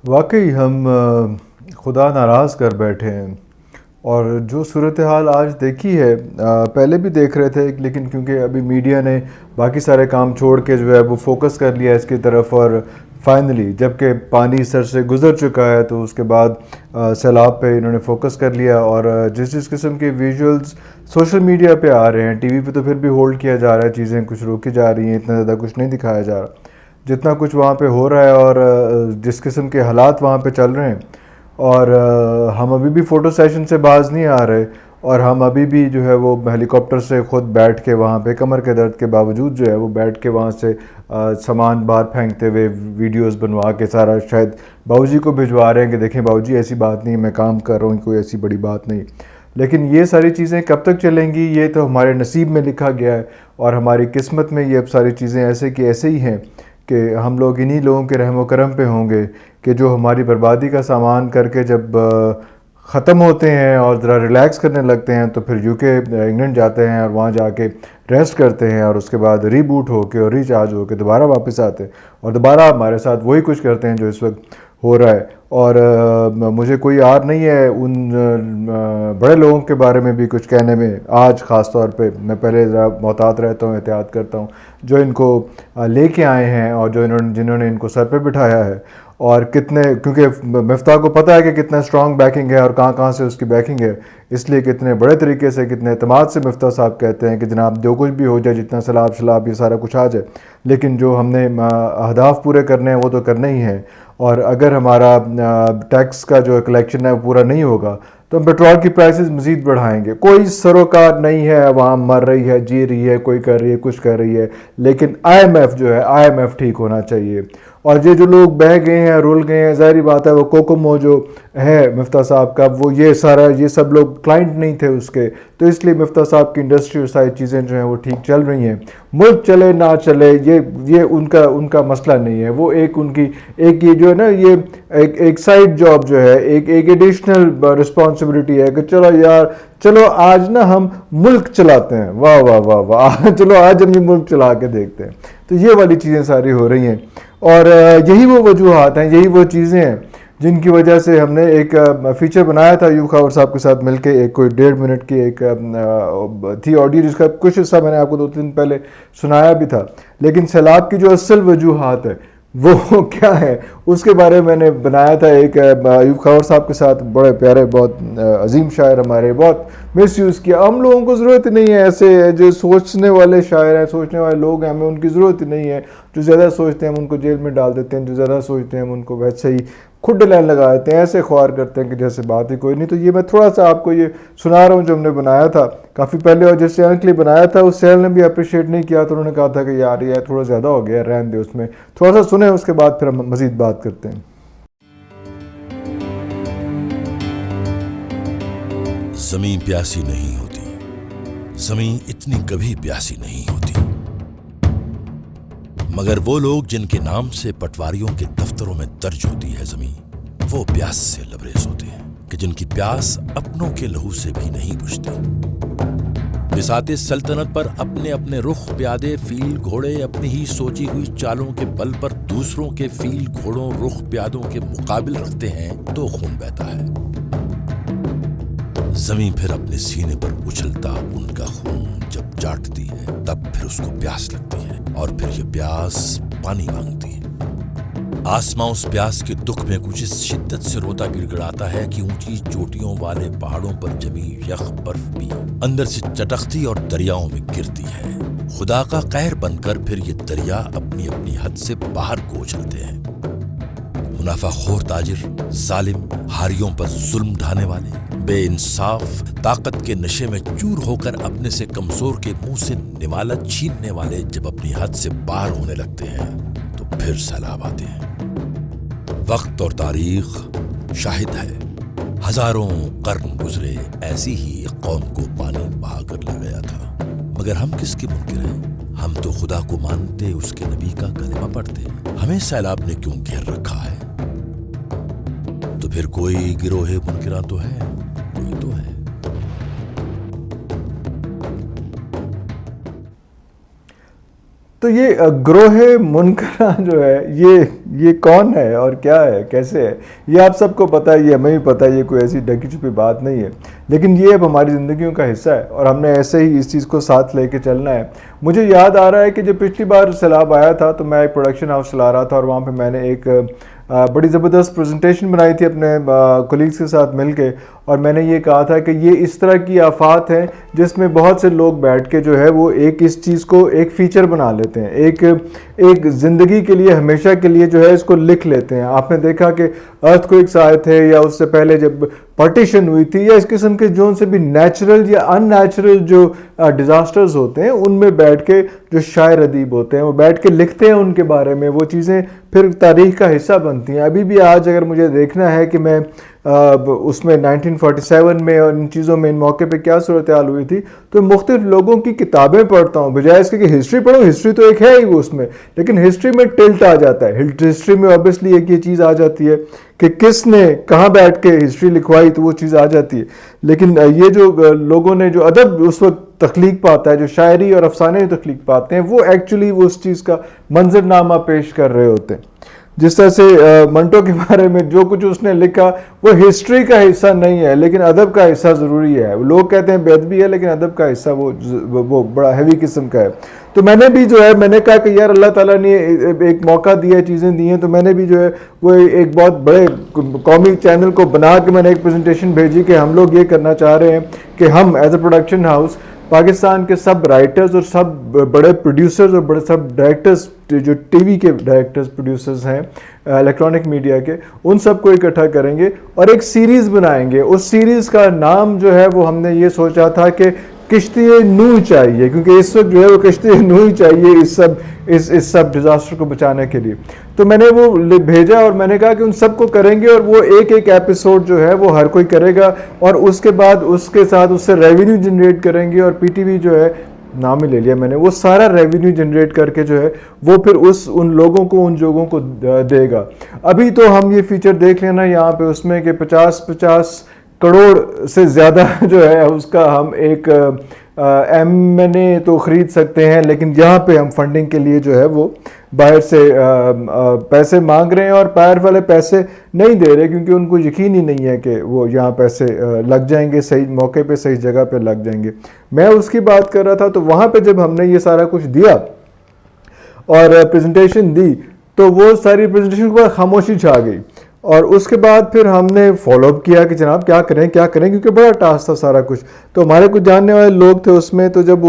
واقعی ہم خدا ناراض کر بیٹھے ہیں، اور جو صورتحال آج دیکھی ہے پہلے بھی دیکھ رہے تھے، لیکن کیونکہ ابھی میڈیا نے باقی سارے کام چھوڑ کے جو ہے وہ فوکس کر لیا اس کی طرف، اور فائنلی جب کہ پانی سر سے گزر چکا ہے تو اس کے بعد سیلاب پہ انہوں نے فوکس کر لیا، اور جس قسم کے ویژولز سوشل میڈیا پہ آ رہے ہیں، ٹی وی پہ تو پھر بھی ہولڈ کیا جا رہا ہے، چیزیں کچھ روکی جا رہی ہیں، اتنا زیادہ کچھ نہیں دکھایا جا رہا جتنا کچھ وہاں پہ ہو رہا ہے، اور جس قسم کے حالات وہاں پہ چل رہے ہیں، اور ہم ابھی بھی فوٹو سیشن سے باز نہیں آ رہے، اور ہم ابھی بھی جو ہے وہ ہیلی کاپٹر سے خود بیٹھ کے وہاں پہ کمر کے درد کے باوجود جو ہے وہ بیٹھ کے وہاں سے سامان باہر پھینکتے ہوئے ویڈیوز بنوا کے سارا شاید باؤ جی کو بھجوا رہے ہیں کہ دیکھیں باؤ جی ایسی بات نہیں، میں کام کر رہا ہوں، کوئی ایسی بڑی بات نہیں۔ لیکن یہ ساری چیزیں کب تک چلیں گی؟ یہ تو ہمارے نصیب میں لکھا گیا ہے، اور ہماری قسمت میں یہ اب ساری چیزیں ایسے کہ ایسے ہی ہیں کہ ہم لوگ انہی لوگوں کے رحم و کرم پہ ہوں گے کہ جو ہماری بربادی کا سامان کر کے جب ختم ہوتے ہیں اور ذرا ریلیکس کرنے لگتے ہیں تو پھر یو کے انگلینڈ جاتے ہیں اور وہاں جا کے ریسٹ کرتے ہیں، اور اس کے بعد ری بوٹ ہو کے اور ریچارج ہو کے دوبارہ واپس آتے ہیں اور دوبارہ ہمارے ساتھ وہی کچھ کرتے ہیں جو اس وقت ہو رہا ہے۔ اور مجھے کوئی آر نہیں ہے ان بڑے لوگوں کے بارے میں بھی کچھ کہنے میں آج، خاص طور پہ میں پہلے ذرا محتاط رہتا ہوں، احتیاط کرتا ہوں، جو ان کو لے کے آئے ہیں اور جنہوں نے ان کو سر پہ بٹھایا ہے، اور کتنے، کیونکہ مفتاح کو پتہ ہے کہ کتنا اسٹرانگ بیکنگ ہے اور کہاں کہاں سے اس کی بیکنگ ہے، اس لیے کتنے بڑے طریقے سے، کتنے اعتماد سے مفتاح صاحب کہتے ہیں کہ جناب جو کچھ بھی ہو جائے، جتنا سیلاب شلاب یہ سارا کچھ آ جائے، لیکن جو ہم نے اہداف پورے کرنے ہیں وہ تو کرنے ہی ہیں، اور اگر ہمارا ٹیکس کا جو کلیکشن ہے وہ پورا نہیں ہوگا تو ہم پیٹرول کی پرائسز مزید بڑھائیں گے۔ کوئی سروکار نہیں ہے، عوام مر رہی ہے، جی رہی ہے، کوئی کر رہی ہے، کچھ کر رہی ہے، لیکن آئی ایم ایف جو ہے، آئی ایم ایف ٹھیک ہونا چاہیے۔ اور یہ جو لوگ بہہ گئے ہیں، رول گئے ہیں، ظاہری بات ہے وہ کوکومو جو ہے مفتاح صاحب کا، وہ یہ سب لوگ کلائنٹ نہیں تھے اس کے، تو اس لیے مفتاح صاحب کی انڈسٹری اور ساری چیزیں جو ہیں وہ ٹھیک چل رہی ہیں۔ ملک چلے نہ چلے یہ ان کا مسئلہ نہیں ہے، وہ ان کی ایک یہ جو ہے نا، یہ ایک سائڈ جاب جو ہے، ایک ایڈیشنل رسپانسبلٹی ہے کہ چلو یار، چلو آج نا ہم ملک چلاتے ہیں، واہ واہ واہ واہ چلو آج ہم یہ ملک چلا کے دیکھتے ہیں۔ تو یہ والی چیزیں ساری ہو رہی ہیں، اور یہی وہ وجوہات ہیں، یہی وہ چیزیں ہیں جن کی وجہ سے ہم نے ایک فیچر بنایا تھا ایوب خاور صاحب کے ساتھ مل کے، ایک کوئی 1.5 منٹ کی ایک تھی آڈیو، جس کا کچھ حصہ میں نے آپ کو 2 دن پہلے سنایا بھی تھا، لیکن سیلاب کی جو اصل وجوہات ہے وہ کیا ہے اس کے بارے میں نے بنایا تھا ایک ایوب خاور صاحب کے ساتھ، بڑے پیارے، بہت عظیم شاعر ہمارے، بہت مس یوز کیا۔ ہم لوگوں کو ضرورت ہی نہیں ہے ایسے جو سوچنے والے شاعر ہیں، سوچنے والے لوگ ہیں، ہمیں ان کی ضرورت ہی نہیں ہے۔ جو زیادہ سوچتے ہیں ہم ان کو جیل میں ڈال دیتے ہیں، جو زیادہ سوچتے ہیں ہم ان کو ویسے ہی کھڈ لائن لگا دیتے ہیں، ایسے خوار کرتے ہیں کہ جیسے بات ہی کوئی نہیں۔ تو یہ میں تھوڑا سا آپ کو یہ سنا رہا ہوں جو ہم نے بنایا تھا کافی پہلے، اور جس چینل کے لیے بنایا تھا اس چینل نے بھی اپریشیٹ نہیں کیا، تو انہوں نے کہا تھا کہ یار یہ تھوڑا زیادہ ہو گیا، رہن دے، اس میں تھوڑا سا سنیں، اس کے بعد پھر ہم مزید بات کرتے ہیں۔ زمین پیاسی نہیں ہوتی، زمین اتنی کبھی پیاسی نہیں ہوتی، مگر وہ لوگ جن کے نام سے پٹواریوں کے دفتروں میں درج ہوتی ہے زمین، وہ پیاس سے لبریز ہوتے ہیں کہ جن کی پیاس اپنوں کے لہو سے بھی نہیں بجھتی۔ بساط سلطنت پر اپنے اپنے رخ پیادے فیل گھوڑے اپنی ہی سوچی ہوئی چالوں کے بل پر دوسروں کے فیل گھوڑوں رخ پیادوں کے مقابل رکھتے ہیں تو خون بہتا ہے۔ زمین پھر اپنے سینے پر اچھلتا ان کا خون جب چاٹتی ہے، تب پھر اس کو پیاس لگتی ہے، اور پھر یہ پیاس پانی مانگتی ہے۔ آسماں اس پیاس کے دکھ میں کچھ اس شدت سے روتا گڑ گڑاتا ہے کہ اونچی چوٹیوں والے پہاڑوں پر جمی یخ برف بھی اندر سے چٹکتی اور دریاؤں میں گرتی ہے۔ خدا کا قہر بن کر پھر یہ دریا اپنی اپنی حد سے باہر کو اچھلتے ہیں۔ منافع خور تاجر، ظالم، ہاریوں پر ظلم ڈھانے والے، بے انصاف، طاقت کے نشے میں چور ہو کر اپنے سے کمزور کے منہ سے نوالا چھیننے والے جب اپنی حد سے باہر ہونے لگتے ہیں تو پھر سیلاب آتے ہیں۔ وقت اور تاریخ شاہد ہے، ہزاروں قرن گزرے، ایسی ہی ایک قوم کو پانی بہا کر لے گیا تھا، مگر ہم کس کے منکر ہیں؟ ہم تو خدا کو مانتے، اس کے نبی کا کلمہ پڑھتے، ہمیں سیلاب نے کیوں گھیر رکھا ہے؟ تو پھر کوئی گروہ منکراں تو ہے، کوئی تو ہے۔ تو یہ گروہ منکرہ جو ہے یہ کون ہے اور کیا ہے، کیسے ہے، یہ آپ سب کو پتہ ہے، یہ ہمیں بھی پتہ ہے، یہ کوئی ایسی ڈھکی چھپی بات نہیں ہے، لیکن یہ اب ہماری زندگیوں کا حصہ ہے اور ہم نے ایسے ہی اس چیز کو ساتھ لے کے چلنا ہے۔ مجھے یاد آ رہا ہے کہ جب پچھلی بار سیلاب آیا تھا تو میں ایک پروڈکشن ہاؤس چلا رہا تھا اور وہاں پہ میں نے ایک بڑی زبردست پریزنٹیشن بنائی تھی اپنے کولیگز کے ساتھ مل کے، اور میں نے یہ کہا تھا کہ یہ اس طرح کی آفات ہیں جس میں بہت سے لوگ بیٹھ کے جو ہے وہ ایک اس چیز کو ایک فیچر بنا لیتے ہیں، ایک زندگی کے لیے ہمیشہ کے لیے جو ہے اس کو لکھ لیتے ہیں۔ آپ نے دیکھا کہ ارتھ کوئکس آئے تھے یا اس سے پہلے جب پارٹیشن ہوئی تھی، یا اس قسم کے جو سے بھی نیچرل یا ان نیچرل جو ڈیزاسٹرز ہوتے ہیں، ان میں بیٹھ کے جو شاعر ادیب ہوتے ہیں وہ بیٹھ کے لکھتے ہیں ان کے بارے میں، وہ چیزیں پھر تاریخ کا حصہ بنتی ہیں۔ ابھی بھی آج اگر مجھے دیکھنا ہے کہ میں اس میں 1947 میں اور ان چیزوں میں ان موقع پہ کیا صورتحال ہوئی تھی، تو مختلف لوگوں کی کتابیں پڑھتا ہوں، بجائے اس کے کہ ہسٹری پڑھوں۔ ہسٹری تو ایک ہے ہی وہ اس میں، لیکن ہسٹری میں ٹلٹ آ جاتا ہے، ہسٹری میں اوبیسلی ایک یہ چیز آ جاتی ہے کہ کس نے کہاں بیٹھ کے ہسٹری لکھوائی، تو وہ چیز آ جاتی ہے۔ لیکن یہ جو لوگوں نے جو ادب اس وقت تخلیق پاتا ہے، جو شاعری اور افسانے تخلیق پاتے ہیں، وہ ایکچولی وہ اس چیز کا منظرنامہ پیش کر رہے ہوتے ہیں۔ جس طرح سے منٹو کے بارے میں جو کچھ اس نے لکھا وہ ہسٹری کا حصہ نہیں ہے، لیکن ادب کا حصہ ضروری ہے۔ لوگ کہتے ہیں بے ادبی ہے، لیکن ادب کا حصہ وہ بڑا ہیوی قسم کا ہے۔ تو میں نے بھی جو ہے میں نے کہا کہ یار اللہ تعالیٰ نے ایک موقع دیا، چیزیں دی ہیں، تو میں نے بھی جو ہے وہ ایک بہت بڑے قومی چینل کو بنا کے میں نے ایک پریزنٹیشن بھیجی کہ ہم لوگ یہ کرنا چاہ رہے ہیں کہ ہم as a production house Pakistan کے سب رائٹرز اور سب بڑے پروڈیوسرز اور بڑے سب ڈائریکٹرز جو ٹی وی کے ڈائریکٹرز پروڈیوسرز ہیں الیکٹرانک میڈیا کے، ان سب کو اکٹھا کریں گے اور ایک سیریز بنائیں گے۔ اس سیریز کا نام جو ہے وہ ہم نے یہ سوچا تھا کہ کشتی نوح چاہیے، کیونکہ اس وقت جو ہے وہ کشتی نوح چاہیے اس سب ڈیزاسٹر کو بچانے کے لیے۔ تو میں نے وہ بھیجا اور میں نے کہا کہ ان سب کو کریں گے، اور وہ ایک ایپیسوڈ جو ہے وہ ہر کوئی کرے گا، اور اس کے بعد اس کے ساتھ اس سے ریونیو جنریٹ کریں گے، اور پی ٹی وی جو ہے نام ہی لے لیا میں نے، وہ سارا ریونیو جنریٹ کر کے جو ہے وہ پھر ان لوگوں کو ان جوگوں کو دے گا۔ ابھی تو ہم یہ فیچر دیکھ لینا یہاں پہ اس میں کہ 50 کروڑ سے زیادہ جو ہے اس کا ہم ایک ایم این اے تو خرید سکتے ہیں، لیکن یہاں پہ ہم فنڈنگ کے لیے جو ہے وہ باہر سے پیسے مانگ رہے ہیں، اور باہر والے پیسے نہیں دے رہے کیونکہ ان کو یقین ہی نہیں ہے کہ وہ یہاں پیسے لگ جائیں گے، صحیح موقع پہ صحیح جگہ پہ لگ جائیں گے۔ میں اس کی بات کر رہا تھا، تو وہاں پہ جب ہم نے یہ سارا کچھ دیا اور پریزنٹیشن دی، تو وہ ساری پریزنٹیشن کے بعد خاموشی چھا گئی، اور اس کے بعد پھر ہم نے فالو اپ کیا کہ جناب کیا کریں کیونکہ بڑا ٹاسک تھا سارا کچھ۔ تو ہمارے کچھ جاننے والے لوگ تھے اس میں، تو جب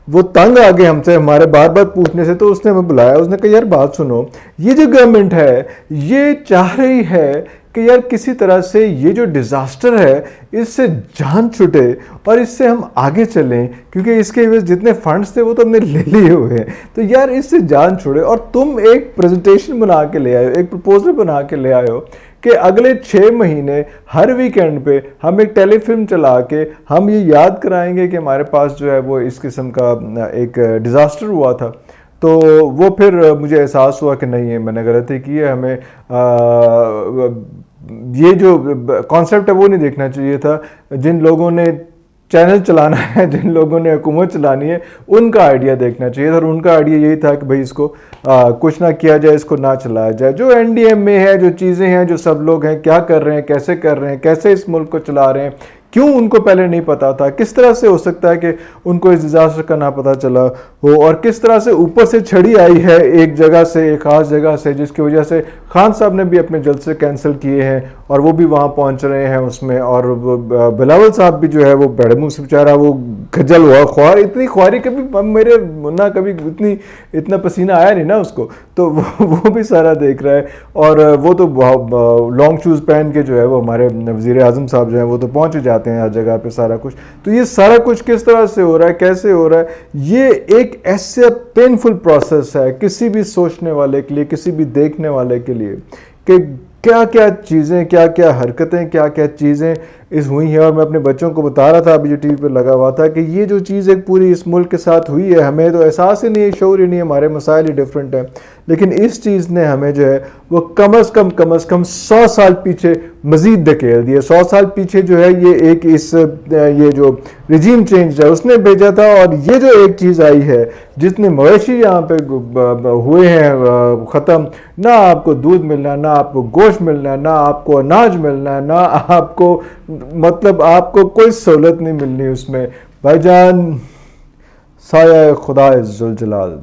وہ تنگ آ گئے ہم سے ہمارے بار بار پوچھنے سے، تو اس نے ہمیں بلایا، اس نے کہا یار بات سنو، یہ جو گورنمنٹ ہے یہ چاہ رہی ہے کہ یار کسی طرح سے یہ جو ڈیزاسٹر ہے اس سے جان چھٹے اور اس سے ہم آگے چلیں، کیونکہ اس کے جتنے فنڈز تھے وہ تو ہم نے لے لیے ہوئے ہیں، تو یار اس سے جان چھوڑے۔ اور تم ایک پریزنٹیشن بنا کے لے آئے ہو، ایک پرپوزل بنا کے لے آئے ہو کہ اگلے 6 مہینے ہر ویکینڈ پہ ہم ایک ٹیلی فلم چلا کے ہم یہ یاد کرائیں گے کہ ہمارے پاس جو ہے وہ اس قسم کا ایک ڈیزاسٹر ہوا تھا۔ تو وہ پھر مجھے احساس ہوا کہ نہیں ہے میں نے غلطی کی ہے، ہمیں یہ جو کانسیپٹ ہے وہ نہیں دیکھنا چاہیے تھا۔ جن لوگوں نے چینل چلانا ہے، جن لوگوں نے حکومت چلانی ہے، ان کا آئیڈیا دیکھنا چاہیے تھا، اور ان کا آئیڈیا یہی تھا کہ بھائی اس کو کچھ نہ کیا جائے، اس کو نہ چلایا جائے۔ جو این ڈی ایم میں ہے، جو چیزیں ہیں، جو سب لوگ ہیں کیا کر رہے ہیں، کیسے اس ملک کو چلا رہے ہیں، کیوں ان کو پہلے نہیں پتا تھا، کس طرح سے ہو سکتا ہے کہ ان کو اس ڈیزاسٹر کا نہ پتا چلا ہو، اور کس طرح سے اوپر سے چھڑی آئی ہے ایک جگہ سے، ایک خاص جگہ سے، جس کی وجہ سے خان صاحب نے بھی اپنے جلسے کینسل کیے ہیں اور وہ بھی وہاں پہنچ رہے ہیں اس میں، اور بلاول صاحب بھی جو ہے وہ بڑے منہ سے بیچارہ وہ کھجل ہوا، اتنی خواری کبھی میرے نہ کبھی اتنا پسینہ آیا نہیں نا اس کو، تو وہ بھی سارا دیکھ رہا ہے، اور وہ تو لانگ شوز پہن کے جو ہے وہ ہمارے وزیر اعظم صاحب جو ہیں وہ تو پہنچ جاتے ہیں ہر جگہ پہ سارا کچھ۔ تو یہ سارا کچھ کس طرح سے ہو رہا ہے، کیسے ہو رہا ہے، یہ ایک ایسے پینفل پروسیس ہے کسی بھی سوچنے والے کے لیے، کسی بھی دیکھنے والے کے لیے، کہ کیا کیا چیزیں، کیا کیا حرکتیں، کیا کیا چیزیں اس ہوئی ہیں. اور میں اپنے بچوں کو بتا رہا تھا ابھی جو ٹی وی پہ لگا ہوا تھا کہ یہ جو چیز ایک پوری اس ملک کے ساتھ ہوئی ہے, ہمیں تو احساس ہی نہیں ہے, شعور ہی نہیں ہے, ہمارے مسائل ہی ڈیفرنٹ ہیں, لیکن اس چیز نے ہمیں جو ہے وہ کم از کم 100 سال پیچھے مزید دھکیل دیا. 100 سال پیچھے جو ہے یہ جو رجیم چینج ہے اس نے بھیجا تھا, اور یہ جو ایک چیز آئی ہے جتنے مویشی یہاں پہ ہوئے ہیں ختم, نہ آپ کو دودھ ملنا, نہ آپ کو گوشت ملنا, نہ آپ کو اناج ملنا, نہ آپ کو مطلب آپ کو کوئی سہولت نہیں ملنی اس میں. بھائی جان, سایہ خدا ذوالجلال.